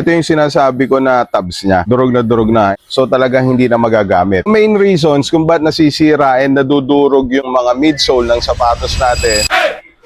Ito yung sinasabi ko na tabs niya. Durog na. So talagang hindi na magagamit. Main reasons kung ba't nasisira and nadudurog yung mga midsole ng sapatos natin.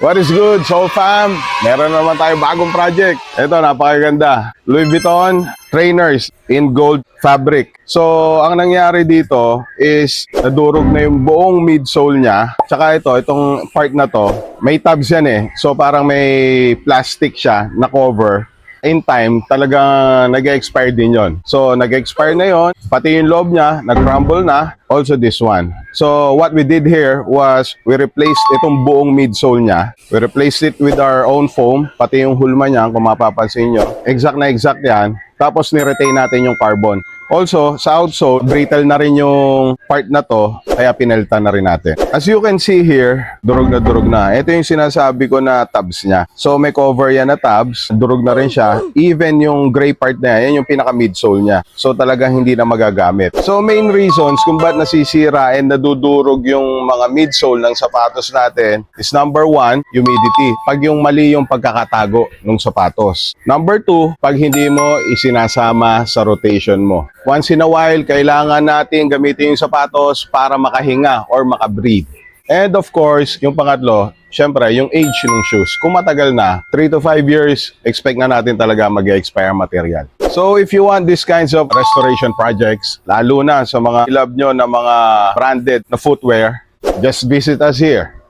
What is good, Soul Fam? Meron naman tayo bagong project. Ito, napakaganda. Louis Vuitton trainers in gold fabric. So, ang nangyari dito is nadurog na yung buong midsole niya. Tsaka itong part na to, may tabs yan eh. So, parang may plastic siya na cover. In time, talagang nag-expire din yon. So, nag-expire na yon. Pati yung loob niya, nag-crumble na. Also this one. So, what we did here was we replaced itong buong midsole niya. We replaced it with our own foam. Pati yung hulma niya, kung mapapansin nyo. Exact na exact yan. Tapos, ni-retain natin yung carbon. Also, sa outsole, brittle na rin yung part na to, kaya pinelta na rin natin. As you can see here, durog na. Ito yung sinasabi ko na tabs niya. So, may cover yan na tabs, durog na rin siya. Even yung gray part na yan yung pinaka-midsole niya. So, talagang hindi na magagamit. So, main reasons kung ba't nasisira and nadudurog yung mga midsole ng sapatos natin is number 1, humidity. Pag yung mali yung pagkakatago ng sapatos. Number 2, pag hindi mo isinasama sa rotation mo. Once in a while, kailangan natin gamitin yung sapatos para makahinga or makabreathe. And of course, yung pangatlo, syempre, yung age ng shoes. Kung matagal na, 3 to 5 years, expect na natin talaga mag-expire material. So if you want these kinds of restoration projects, lalo na sa mga love nyo na mga branded na footwear, just visit us here.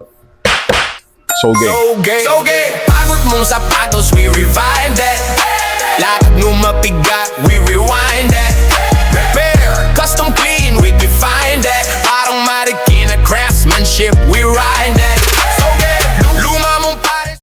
So gay. Pagod mong sapatos, we revive that. Lahat mo mapigat, we rewind that.